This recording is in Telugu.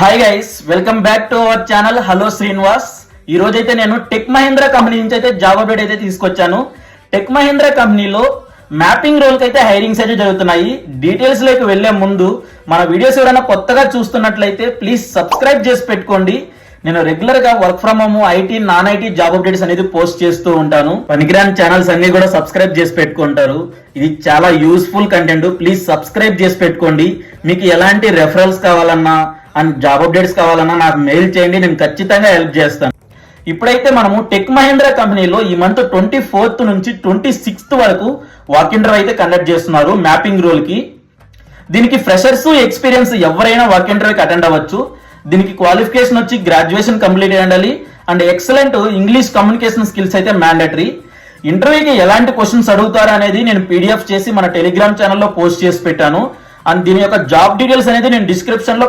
Hi guys, welcome back to our channel hello Srinivas. ఈ రోజైతే నేను టెక్ మహీంద్రా కంపెనీ నుంచి అయితే జాబ్ అప్డేట్ అయితే తీసుకొచ్చాను. టెక్ మహీంద్రా కంపెనీలో మ్యాపింగ్ రోల్ కి అయితే హైరింగ్స్ అయితే జరుగుతున్నాయి. డీటెయిల్స్ లోకి వెళ్లే ముందు మన వీడియోస్ ఎవరైనా కొత్తగా చూస్తున్నట్లయితే ప్లీజ్ సబ్స్క్రైబ్ చేసి పెట్టుకోండి. నేను రెగ్యులర్ గా work from home, IT, non IT job updates అనేది పోస్ట్ చేస్తూ ఉంటాను. పనికిరాని ఛానల్స్ అన్ని కూడా సబ్స్క్రైబ్ చేసి పెట్టుకుంటారు. ఇది చాలా యూస్ఫుల్ కంటెంట్. ప్లీజ్ సబ్స్క్రైబ్ చేసి పెట్టుకోండి. మీకు ఎలాంటి రెఫరల్స్ కావాలన్నా అండ్ జాబ్ అప్డేట్స్ కావాలన్నా నాకు మెయిల్ చేయండి, నేను ఖచ్చితంగా హెల్ప్ చేస్తాను. ఇప్పుడైతే మనము టెక్ మహీంద్రా కంపెనీలో ఈ మంత్ 24th నుంచి 26th వరకు వాక్ ఇన్ ఇంటర్వ్యూ అయితే కండక్ట్ చేస్తున్నారు మ్యాపింగ్ రోల్ కి. దీనికి ఫ్రెషర్స్, ఎక్స్పీరియన్స్ ఎవరైనా వాక్ ఇన్ ఇంటర్వ్యూకి అటెండ్ అవ్వచ్చు. దీనికి క్వాలిఫికేషన్ వచ్చి గ్రాడ్యుయేషన్ కంప్లీట్ అయి ఉండాలి and excellent English communication skills అయితే మ్యాండేటరీ. ఇంటర్వ్యూకి ఎలాంటి క్వశ్చన్స్ అడుగుతారు అనేది నేను పీడిఎఫ్ చేసి మన టెలిగ్రామ్ ఛానల్లో పోస్ట్ చేసి పెట్టాను. అండ్ దీని యొక్క జాబ్ డీటెయిల్స్ అనేది నేను డిస్క్రిప్షన్ లో